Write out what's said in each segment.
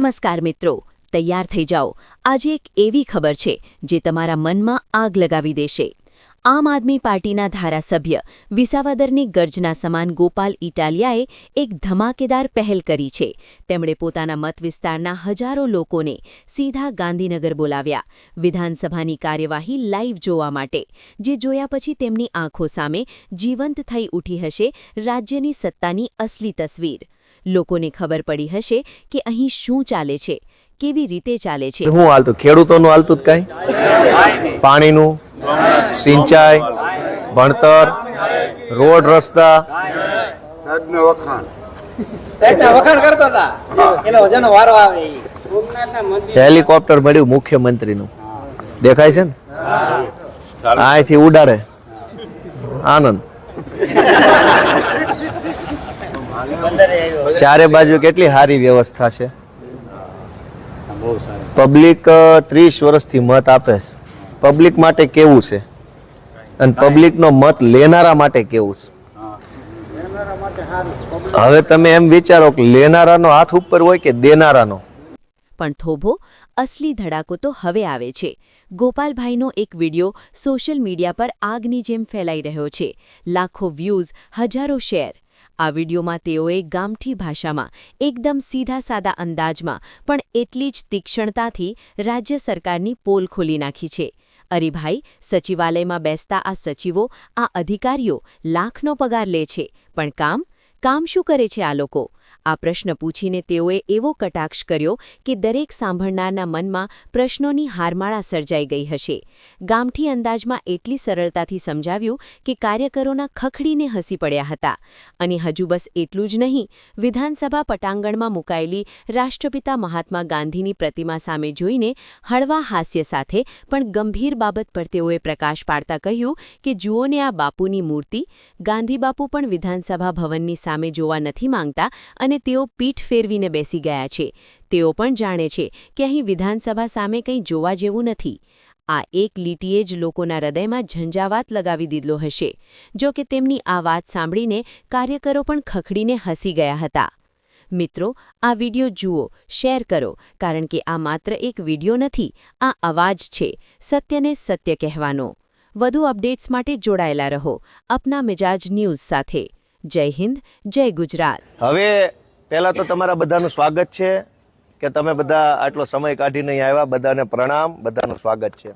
નમસ્કાર મિત્રો, તૈયાર થઈ જાઓ. આજે એક એવી ખબર છે જે તમારા મનમાં આગ લગાવી દેશે. આમ આદમી પાર્ટીના ધારાસભ્ય વિસાવદરની ગર્જના સમાન ગોપાલ ઇટાલિયાએ એક ધમાકેદાર પહેલ કરી છે. તેમણે પોતાના મત વિસ્તારના હજારો લોકોને સીધા ગાંધીનગર બોલાવ્યા વિધાનસભાની કાર્યવાહી લાઈવ જોવા માટે, જે જોયા પછી તેમની આંખો સામે જીવંત થઈ ઉઠી હશે રાજ્યની સત્તાની અસલી તસવીર. લોકોને ખબર પડી હશે કે અહીં શું ચાલે છે, કેવી રીતે ચાલે છે. હું હાલતું ખેડૂતોનું હાલતું જ કાંઈ પાણીનું, સિંચાઈ, ભણતર, રોડ રસ્તા, હેલિકોપ્ટર મળ્યું મુખ્યમંત્રીનું, દેખાય છે ને, અહીંથી ઉડાડે, આનંદ. ચારે બાજુ કેટલી સારી વ્યવસ્થા છે. પબ્લિક 30 વર્ષથી મત આપે છે. પબ્લિક માટે કેવું છે અને પબ્લિકનો મત લેનારા માટે કેવું છે. હવે તમે એમ વિચારો કે લેનારાનો હાથ ઉપર હોય કે દેનારાનો. પણ થોભો અસલી ધડાકો તો હવે આવે છે. ગોપાલભાઈનો એક વિડિયો સોશિયલ મીડિયા પર આગની જેમ ફેલાઈ રહ્યો છે. લાખો વ્યૂઝ, હજારો શેર. આ વિડીયોમાં તેઓએ ગામઠી ભાષામાં એકદમ સીધા સાદા અંદાજમાં પણ એટલી જ તીક્ષ્ણતાથી રાજ્ય સરકારની પોલ ખોલી નાખી છે. અરે ભાઈ, સચિવાલયમાં બેસતા આ સચિવો, આ અધિકારીઓ લાખનો પગાર લે છે, પણ કામ શું કરે છે આ લોકો? આ પ્રશ્ન પૂછીને તેઓએ એવો કટાક્ષ કર્યો કે દરેક સાંભળનારના મનમાં પ્રશ્નોની હારમાળા સર્જાઈ ગઈ હશે. ગામઠી અંદાજમાં એટલી સરળતાથી સમજાવ્યું કે કાર્યકરોના ખખડીને હસી પડ્યા હતા. અને હજુ બસ એટલું જ નહીં, વિધાનસભા પટાંગણમાં મુકાયેલી રાષ્ટ્રપિતા મહાત્મા ગાંધીની પ્રતિમા સામે જોઈને હળવા હાસ્ય સાથે પણ ગંભીર બાબત પર તેઓએ પ્રકાશ પાડતા કહ્યું કે જુઓને આ બાપુની મૂર્તિ. ગાંધી બાપુ પણ વિધાનસભા ભવનની સામે જોવા નથી માંગતા અને તેઓ પીઠ ફેરવીને બેસી ગયા છે. તેઓ પણ જાણે છે કે અહીં વિધાનસભા સામે કંઈ જોવા જેવું નથી. આ એક લીટીએ જ લોકોના હૃદયમાં ઝંઝાવાત લગાવી દીધો હશે. જો કે તેમની આ વાત સાંભળીને કાર્યકરો પણ ખખડીને હસી ગયા હતા. મિત્રો, આ વિડિયો જુઓ, શેર કરો, કારણ કે આ માત્ર એક વિડિયો નથી, આ અવાજ છે સત્યને સત્ય કહેવાનો. વધુ અપડેટ્સ માટે જોડાયેલા રહો અપના મિજાજ ન્યૂઝ સાથે. જય હિન્દ, જય ગુજરાત. હવે પહેલા તો તમારા બધાનું સ્વાગત છે કે તમે બધા આટલો સમય કાઢીને આવ્યા. બધાને પ્રણામ, બધાનું સ્વાગત છે.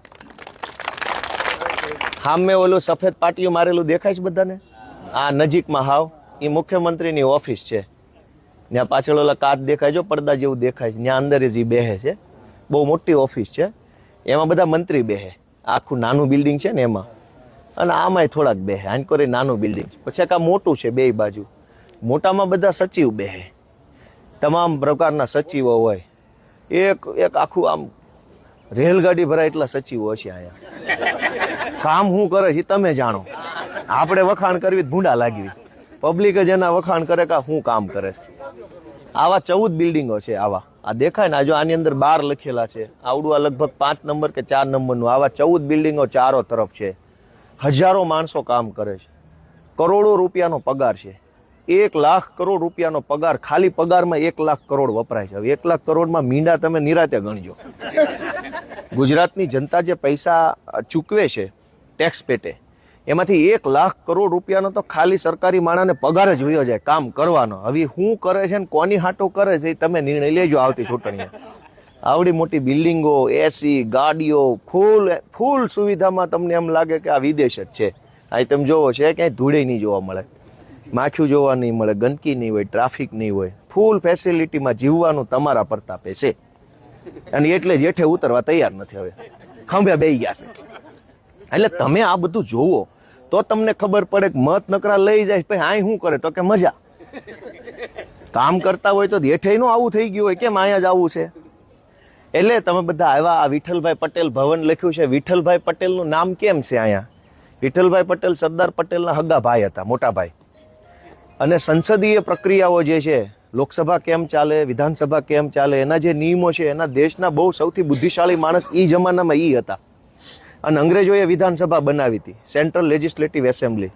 સામે ઓલું સફેદ પાટીયું મારેલું દેખાય છે બધાને? આ નજીકમાં હાવ એ મુખ્યમંત્રીની ઓફિસ છે. ત્યાં પાછળ ઓલા કાચ દેખાય, જો પડદા જેવું દેખાય છે, ત્યાં અંદર જ બેહે છે. બહુ મોટી ઓફિસ છે. એમાં બધા મંત્રી બેહે. આખું નાનું બિલ્ડિંગ છે ને એમાં, અને આમાંય થોડાક બેહે. આનકોરે નાનું બિલ્ડિંગ છે. પછી આ મોટું છે બે બાજુ. મોટામાં બધા સચિવ બેહે, તમામ પ્રકારના સચિવો હોય. એક આખું આમ રેલગાડી ભરાય એટલા સચિવો છે અહીંયા. કામ શું કરે છે તમે જાણો. આપણે વખાણ કરવી ભૂંડા લાગવી. પબ્લિક જ એના વખાણ કરે કે શું કામ કરે છે. આવા 14 બિલ્ડિંગો છે. આવા આ દેખાય ને, જો આની અંદર 12 લખેલા છે. આવડું આ લગભગ 5 નંબર કે 4 નંબરનું. આવા 14 બિલ્ડિંગો ચારો તરફ છે. હજારો માણસો કામ કરે છે. કરોડો રૂપિયાનો પગાર છે. 1 લાખ કરોડ રૂપિયાનો પગાર. ખાલી પગારમાં 1 લાખ કરોડ વપરાય છે. હવે 1 લાખ કરોડમાં મીંડા તમે નિરાતે ગણજો. ગુજરાતની જનતા જે પૈસા ચૂકવે છે ટેક્સ પેટે, એમાંથી 1 લાખ કરોડ રૂપિયાનો તો ખાલી સરકારી માણસને પગાર જ વયો જાય કામ કરવાનો. હવે શું કરે છે ને કોની હાટો કરે છે એ તમે નિર્ણય લેજો આવતી ચૂંટણીએ. આવડી મોટી બિલ્ડિંગો, એસી, ગાડીઓ, ફૂલ સુવિધામાં તમને એમ લાગે કે આ વિદેશ જ છે. અહીં તમે જોવો છે ક્યાંય ધૂળે નહીં જોવા મળે, માખ્યું જોવા નહીં મળે, ગંદકી નહીં હોય, ટ્રાફિક નહીં હોય. ફૂલ ફેસિલિટીમાં જીવવાનું તમારા પ્રતાપે છે. અને એટલે જ હેઠે ઉતરવા તૈયાર નથી. હવે ખંભે બેસી ગયા છે. એટલે તમે આ બધું જોવો તો તમને ખબર પડે કે મત નકરા લઈ જાય પછી અહીં શું કરે તો કે મજા. કામ કરતા હોય તો હેઠે નો આવું થઈ ગયું હોય, કેમ અહીંયા જ આવું છે. એટલે તમે બધા આવ્યા. આ વિઠ્ઠલભાઈ પટેલ ભવન લખ્યું છે. વિઠ્ઠલભાઈ પટેલનું નામ કેમ છે અહીંયા? વિઠ્ઠલભાઈ પટેલ સરદાર પટેલના હગા ભાઈ હતા, મોટા ભાઈ. અને સંસદીય પ્રક્રિયાઓ જે છે, લોકસભા કેમ ચાલે, વિધાનસભા કેમ ચાલે, એના જે નિયમો છે, એના દેશના બહુ સૌથી બુદ્ધિશાળી માણસ એ જમાનામાં એ હતા. અને અંગ્રેજોએ વિધાનસભા બનાવી હતી, સેન્ટ્રલ લેજિસ્લેટિવ એસેમ્બલી.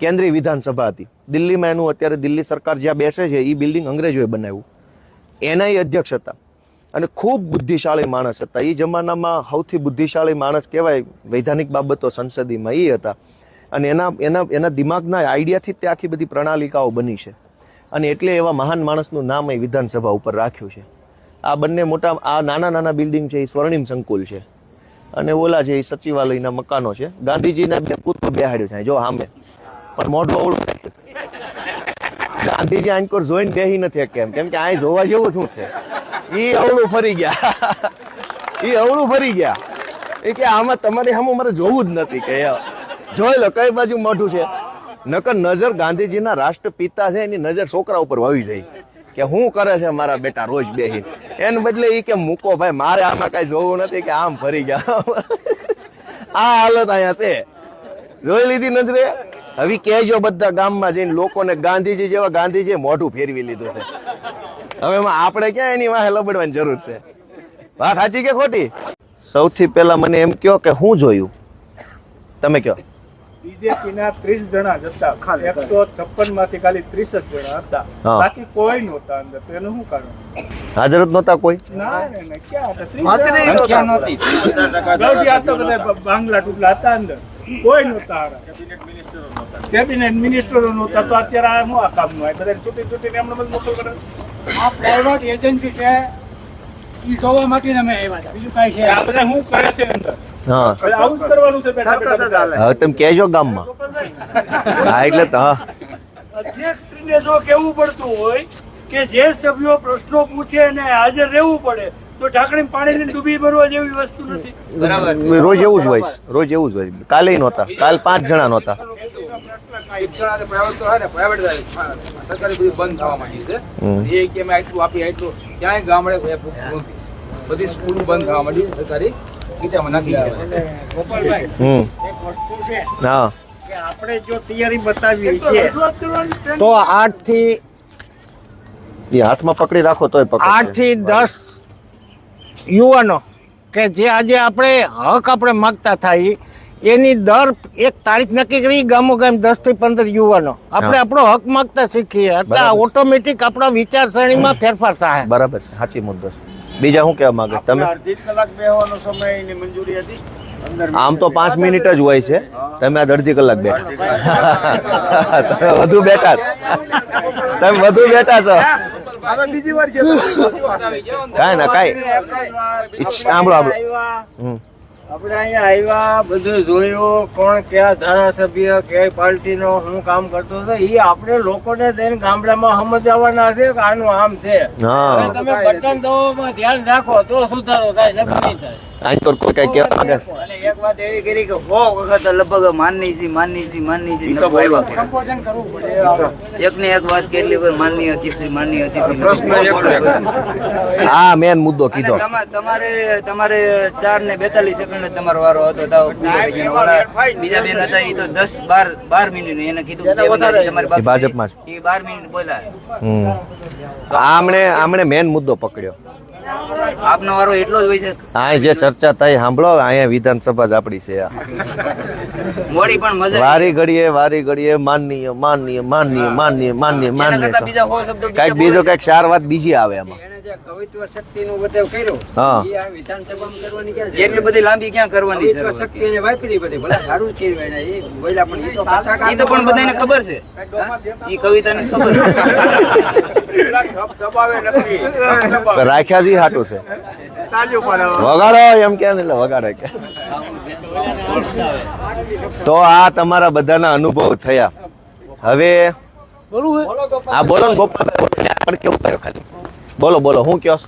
કેન્દ્રીય વિધાનસભા હતી દિલ્હીમાં. એનું અત્યારે દિલ્હી સરકાર જ્યાં બેસે છે એ બિલ્ડિંગ અંગ્રેજોએ બનાવ્યું. એના અધ્યક્ષ હતા. અને ખૂબ બુદ્ધિશાળી માણસ હતા. એ જમાનામાં સૌથી બુદ્ધિશાળી માણસ કહેવાય વૈધાનિક બાબતો સંસદીમાં એ હતા. અને એના દિમાગના આઈડિયાથી જ તે આખી બધી પ્રણાલિકાઓ બની છે. અને એટલે એવા મહાન માણસનું નામ એ વિધાનસભા ઉપર રાખ્યું છે. આ બંને મોટા આ નાના બિલ્ડિંગ છે એ સ્વર્ણિમ સંકુલ છે અને ઓલા છે એ સચિવાલયના મકાનો છે. ગાંધીજીના બે પુત્ર બેહાડ્યો છે જો સામે, પણ મોઢું અવળું ગાંધીજી આંકોર જોઈને બેહી નથી કેમ કે આ જોવા જેવું શું છે. એ અવળું ફરી ગયા એ કે આમાં તમારે સામે મારે જોવું જ નથી કે જોઈ લો કઈ બાજુ મોઢું છે. નકર નજર ગાંધીજીના રાષ્ટ્રપિતા છે એની નજર છોકરા ઉપર વાવી જાય કે શું કરે છે મારા બેટા રોજ બેહી. એને બદલે એ કે મૂકો ભાઈ મારે આમાં કઈ જોવું નથી કે આમ ફરી ગયા. આ હાલત અહીંયા છે, જોઈ લીધી નજરે. હવે કહેજો બધા ગામમાં જઈને લોકોને ગાંધીજી જેવા ગાંધીજી મોઢું ફેરવી લીધું છે. હવે આપણે ક્યાં એની વાહે લબડવાની જરૂર છે? વાત સાચી કે ખોટી? સૌથી પહેલા મને એમ કહો કે હું જોયું, તમે કહો. બીજેપીના 30 જણા જ હતા, 156 માંથી ખાલી 30 જ જણા હતા, બાકી કોઈ નહોતા અંદર. તો એનું શું કારણ? હાજર જ નહોતા કોઈ? ના ક્યાં હતા? બાંગ્લા ટુકલા હતા અંદર, કોઈ નહોતા. કેબિનેટ મિનિસ્ટરો નહોતા. તો અત્યારે આ શું આ કામનું આ બધા છૂટીને એમને બધું મોકલ કરે. આ પ્રાઇવેટ એજન્સી છે એ જોવા માટે અમે આવ્યા હતા, બીજું કાંઈ છે. આ બધા શું કરે છે અંદર? હા, આવું જ કરવાનું છે. હવે તમે કહેજો ગામમાં. હા એટલે અધ્યક્ષશ્રીને જો કેવું પડતું હોય કે જે સભ્યો પ્રશ્નો પૂછે અને હાજર રહેવું પડે તો ઢાંકણી પાણીની ડૂબી ભરવા જેવી વસ્તુ નથી. રોજ એવું જ હોય, રોજ એવું જ હોય. કાલે નહોતા, કાલ 5 જણા નહોતા. શિક્ષણ અને પ્રાઇવેટ તો હે ને, પ્રાઇવેટ સરકારી બધી બંધ થવા માંડી છે. એ કે મેં આટલું આપી આટલું ક્યાંય ગામડે બધી સ્કૂલો બંધ થવા માંડી સરકારી ગીતામાં નાખી ગોપાલભાઈ, એક વસ્તુ છે હા કે આપણે જો તૈયારી બતાવીએ છીએ તો 8 થી એ હાથમાં પકડી રાખો તોય પકડ. 8 થી 10 યુવાનો કે જે આજે આપણે હક આપણે માંગતા થાય એની દર એક તારીખ નક્કી કરી ગામો ગામ 10 થી 15 યુવાનો આપણે આપણો હક માંગતા શીખીએ એટલે ઓટોમેટિક આપણા વિચારસરણીમાં ફેરફાર થાય. બરાબર છે, સાચી મુદ્દો છે. બીજા શું કહેવા માંગે તમે? અડધી કલાક બેહવાનો સમયની મંજૂરી હતી. આમ તો 5 મિનિટ જ હોય છે, તમે આ અડધી કલાક બેઠા. તમે વધુ બેઠા છો. બીજી વાર કાંઈ ના કાંઈ સાંભળો આપણે અહીંયા આવ્યા, બધું જોયું, કોણ કયા ધારાસભ્ય કયા પાર્ટીનો શું કામ કરતો હતો એ આપણે લોકોને જઈને ગામડામાં સમજાવવાના છે કે આનું આમ છે. તમે બટન દબાવવામાં ધ્યાન રાખો તો સુધારો થાય, નકર નહીં થાય. અહીં તો કોઈ કઈ કહેવા માંગે છે? અને એક વાત એવી કરી કે 100 વખત લગભગ માનની છે સંબોધન કરવું પડે. એક ને એક વાત કેટલી વાર માનની હતી હા, મેન મુદ્દો કીધો. તમારે 4 ને 42 સેકન્ડ તમારો વારો હતો. બીજા બેન હતા એ તો 10-12 મિનિટ એને કીધું ભાજપમાં એ 12 મિનિટ બોલ્યા. આમણે મેન મુદ્દો પકડ્યો. આપનો વારો એટલો જ હોય છે. આ જે ચર્ચા થઈ સાંભળો, અહીંયા વિધાનસભા જ આપણી છે. મોડી પણ મજા વારી ઘડીએ માનનીય બીજા 100 શબ્દો કઈક બીજો કઈક 4 વાત બીજી આવે એમાં. કવિત્વ શક્તિનો બતાવ કર્યો હા, એ આ વિધાનસભામાં કરવાની ક્યાં એટલી બધી લાંબી ક્યાં કરવાની કવિત્વ શક્તિ એને વાપરી બધી ભલે સારું કર્યું એને એ બોલ્યા પણ એ તો પાછા એ તો પણ બધાને ખબર છે. એ કવિતાને ખબર તો રાખ્યા જ હાટું છે. વગાડો એમ કે એટલે વગાડે કે. તો આ તમારા બધાના અનુભવ થયા. હવે હા બોલો ને ગોપાલ, કેવું કર્યો ખાલી બોલો શું કયો?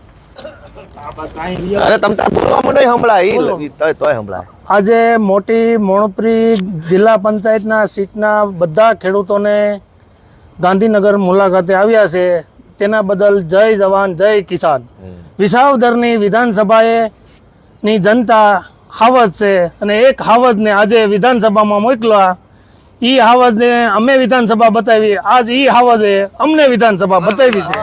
અરે તમ તાર બોલવા મને સંભળાય તોય સંભળાય. આજે મોટી મોણપરી જિલ્લા પંચાયતના સીટના બધા ખેડૂતોને ગાંધીનગર મુલાકાતે આવ્યા છે. તેના બદલ જય જવાન જય કિસાન. વિસાવદરની વિધાનસભાએ ની જનતા હાવજ છે અને એક હાવજને આજે વિધાનસભામાં મોકલા. ઈ હાવજને અમે વિધાનસભા બતાવી, આજ ઈ હાવજે અમને વિધાનસભા બતાવી છે.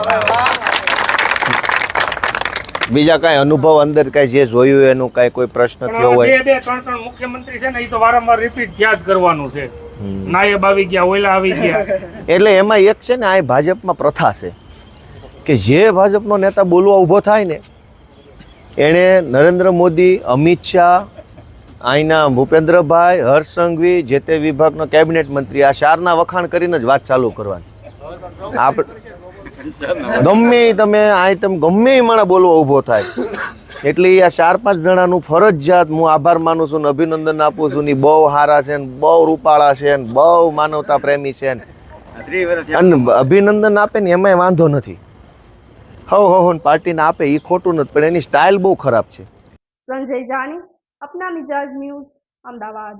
બીજા કઈ અનુભવ અંદર કઈ જે જોયું એનું કઈ કોઈ પ્રશ્ન થયો હોય? 2-3 મુખ્યમંત્રી છે ને એ તો વારંવાર રિપીટ થયા જ કરવાનું છે. નાયબ આવી ગયા, ઓયલા આવી ગયા. એટલે એમાં એક છે ને, આ ભાજપમાં પ્રથા છે કે જે ભાજપનો નેતા બોલવા ઊભો થાય ને એણે નરેન્દ્ર મોદી, અમિત શાહ, અહીંના ભૂપેન્દ્રભાઈ, હર્ષ સંઘવી, જે તે વિભાગનો કેબિનેટ મંત્રી, આ ચારના વખાણ કરીને જ વાત ચાલુ કરવાની. ગમે તમે ગમે એ માણસ બોલવા ઊભો થાય એટલે આ 4-5 જણાનું ફરજિયાત હું આભાર માનું છું ને અભિનંદન આપું છું ને બહુ સારા છે ને બહુ રૂપાળા છે ને બહુ માનવતા પ્રેમી છે ને અને અભિનંદન આપે ને એમાંય વાંધો નથી. હવ પાર્ટીને આપે એ ખોટું નથી, પણ એની સ્ટાઇલ બહુ ખરાબ છે. સંજય જાની, अपना मिजाज न्यूज, अहमदाबाद.